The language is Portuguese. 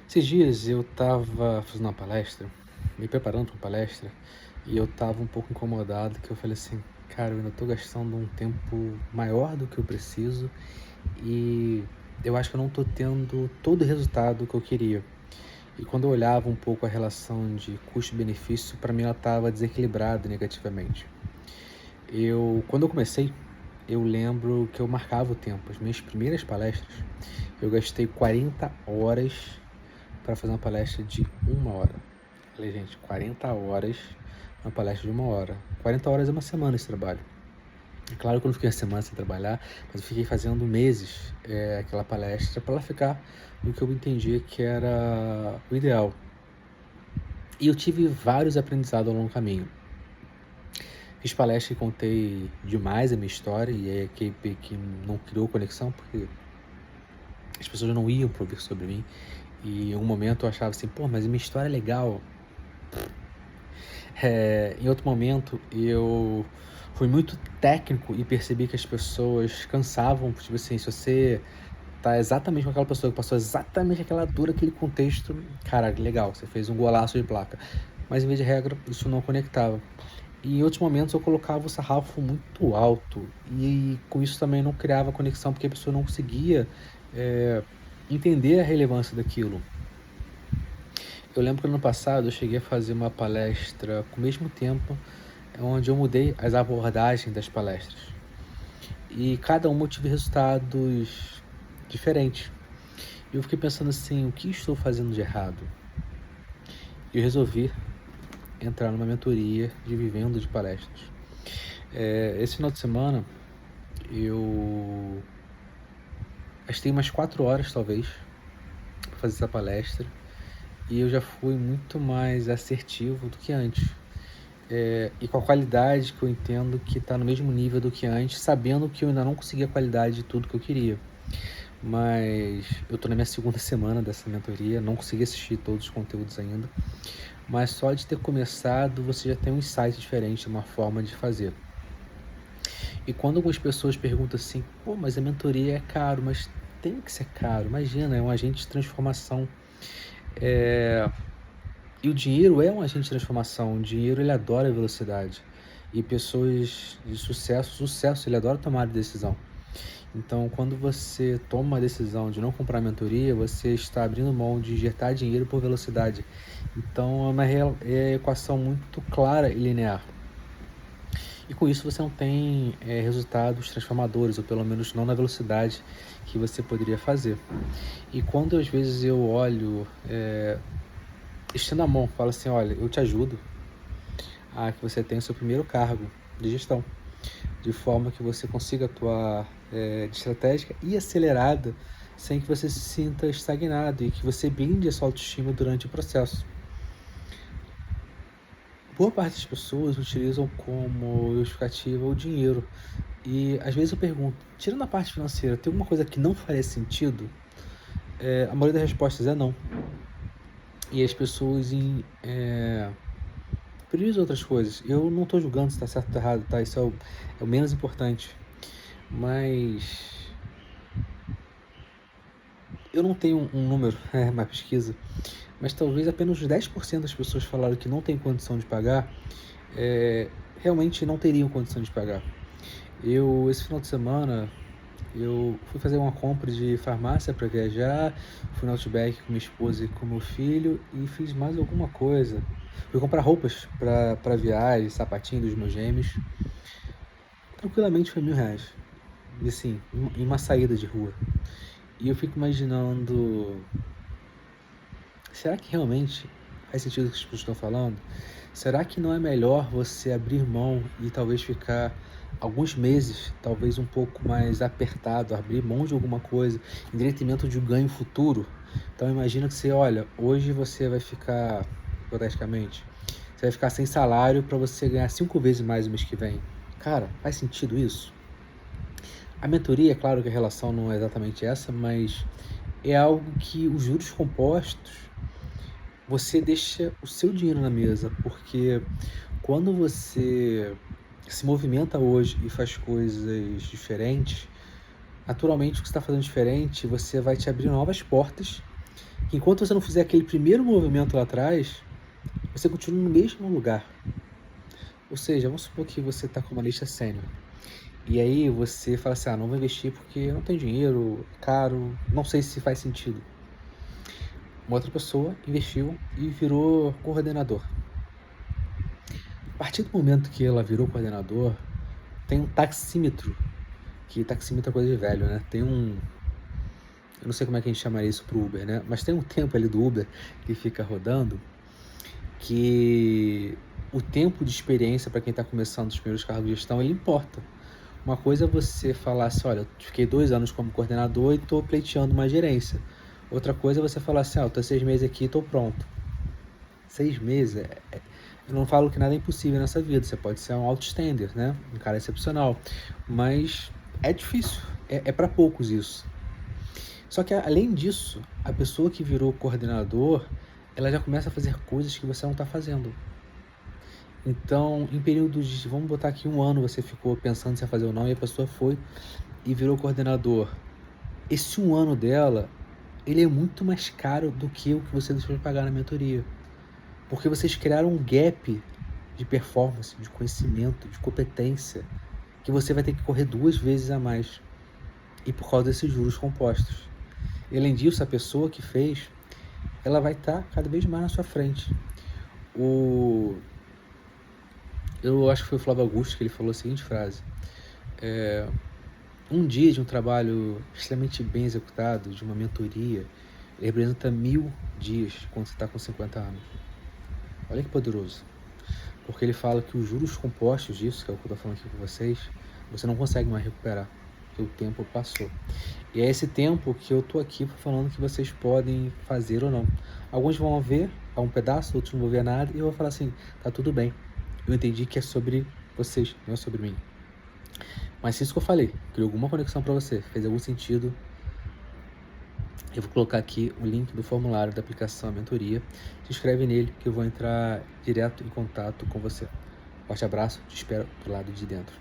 Esses dias eu estava fazendo uma palestra, me preparando para uma palestra, e eu estava um pouco incomodado, que eu falei assim, cara, eu ainda estou gastando um tempo maior do que eu preciso e eu acho que eu não estou tendo todo o resultado que eu queria. E quando eu olhava um pouco a relação de custo-benefício, para mim ela estava desequilibrada negativamente. Quando eu comecei, eu lembro que eu marcava o tempo. As minhas primeiras palestras, eu gastei 40 horas para fazer uma palestra de 1 hora. Falei, gente, 40 horas uma palestra de 1 hora. 40 horas é uma semana esse trabalho. É claro que eu não fiquei uma semana sem trabalhar, mas eu fiquei fazendo meses aquela palestra para ela ficar no que eu entendia que era o ideal. E eu tive vários aprendizados ao longo do caminho. Fiz palestra e contei demais a minha história, e aí a equipe que não criou conexão, porque as pessoas não iam para ouvir sobre mim. E em um momento eu achava assim, pô, mas a minha história é legal. Em outro momento eu fui muito técnico e percebi que as pessoas cansavam, tipo assim, se você tá exatamente com aquela pessoa que passou exatamente aquela dor, aquele contexto, cara, legal, você fez um golaço de placa. Mas em vez de regra, isso não conectava. E em outros momentos eu colocava o sarrafo muito alto e com isso também não criava conexão, porque a pessoa não conseguia eh, entender a relevância daquilo. Eu lembro que no ano passado eu cheguei a fazer uma palestra com o mesmo tempo, onde eu mudei as abordagens das palestras. E cada uma eu tive resultados diferentes. E eu fiquei pensando assim, o que estou fazendo de errado? E eu resolvi entrar numa mentoria de vivendo de palestras. Esse final de semana eu gastei umas 4 horas talvez para fazer essa palestra e eu já fui muito mais assertivo do que antes. E com a qualidade que eu entendo que está no mesmo nível do que antes, sabendo que eu ainda não consegui a qualidade de tudo que eu queria. Mas eu estou na minha segunda semana dessa mentoria, não consegui assistir todos os conteúdos ainda, mas só de ter começado você já tem um insight diferente, uma forma de fazer. E quando algumas pessoas perguntam assim, pô, mas a mentoria é caro, mas tem que ser caro, imagina, é um agente de transformação. E o dinheiro é um agente de transformação, o dinheiro ele adora velocidade. E pessoas de sucesso, ele adora tomar decisão. Então, quando você toma a decisão de não comprar mentoria, você está abrindo mão de injetar dinheiro por velocidade. Então, é uma equação muito clara e linear. E com isso você não tem resultados transformadores, ou pelo menos não na velocidade que você poderia fazer. E quando às vezes eu olho, estendo a mão, falo assim, olha, eu te ajudo a que você tenha o seu primeiro cargo de gestão, de forma que você consiga atuar de estratégica e acelerada, sem que você se sinta estagnado e que você blinde a sua autoestima durante o processo. Boa parte das pessoas utilizam como justificativa o dinheiro. E às vezes eu pergunto, tirando a parte financeira, tem alguma coisa que não faria sentido? A maioria das respostas é não. E as pessoas priorizam outras coisas. Eu não estou julgando se está certo ou tá errado, tá? Isso é o menos importante. Mas eu não tenho um número, uma pesquisa, mas talvez apenas 10% das pessoas falaram que não tem condição de pagar, realmente não teriam condição de pagar. Esse final de semana, eu fui fazer uma compra de farmácia para viajar, fui no Outback com minha esposa e com meu filho e fiz mais alguma coisa. Fui comprar roupas para viagem, sapatinho dos meus gêmeos. Tranquilamente foi R$ 1.000. E assim, em uma saída de rua. E eu fico imaginando, será que realmente faz sentido o que as pessoas estão falando? Será que não é melhor você abrir mão e talvez ficar alguns meses, talvez um pouco mais apertado, abrir mão de alguma coisa em detrimento de um ganho futuro? Então imagina que você, olha, hoje você vai ficar, hipoteticamente, você vai ficar sem salário para você ganhar 5 vezes mais no mês que vem. Cara, faz sentido isso? A mentoria, é claro que a relação não é exatamente essa, mas é algo que os juros compostos, você deixa o seu dinheiro na mesa, porque quando você se movimenta hoje e faz coisas diferentes, naturalmente o que você está fazendo diferente, você vai te abrir novas portas que enquanto você não fizer aquele primeiro movimento lá atrás, você continua no mesmo lugar. Ou seja, vamos supor que você está como analista sênior. E aí você fala assim, não vou investir porque eu não tenho dinheiro, é caro, não sei se faz sentido. Uma outra pessoa investiu e virou coordenador. A partir do momento que ela virou coordenador, tem um taxímetro, que taxímetro é coisa de velho, né? Tem um... Eu não sei como é que a gente chamaria isso pro Uber, né? Mas tem um tempo ali do Uber que fica rodando, que o tempo de experiência para quem está começando os primeiros cargos de gestão, ele importa. Uma coisa é você falar assim, olha, eu fiquei 2 anos como coordenador e estou pleiteando uma gerência. Outra coisa é você falar assim, eu tô 6 meses aqui e estou pronto. 6 meses, eu não falo que nada é impossível nessa vida, você pode ser um outstander, né? Um cara excepcional, mas é difícil, é para poucos isso. Só que além disso, a pessoa que virou coordenador, ela já começa a fazer coisas que você não está fazendo. Então, em períodos de, vamos botar aqui 1 ano, você ficou pensando se ia fazer ou não, e a pessoa foi e virou coordenador. Esse 1 ano dela, ele é muito mais caro do que o que você deixou de pagar na mentoria. Porque vocês criaram um gap de performance, de conhecimento, de competência, que você vai ter que correr 2 vezes a mais. E por causa desses juros compostos. E além disso, a pessoa que fez, ela vai estar cada vez mais na sua frente. Eu acho que foi o Flávio Augusto que ele falou a seguinte frase: um dia de um trabalho extremamente bem executado, de uma mentoria, ele representa 1000 dias quando você está com 50 anos. Olha que poderoso. Porque ele fala que os juros compostos disso, que é o que eu estou falando aqui com vocês, você não consegue mais recuperar, porque o tempo passou. E é esse tempo que eu estou aqui falando que vocês podem fazer ou não. Alguns vão ver um pedaço, outros não vão ver nada, e eu vou falar assim, tá tudo bem. Eu entendi que é sobre vocês, não é sobre mim. Mas se isso que eu falei criou alguma conexão para você, fez algum sentido, eu vou colocar aqui o link do formulário da aplicação à mentoria. Se inscreve nele que eu vou entrar direto em contato com você. Forte abraço, te espero do lado de dentro.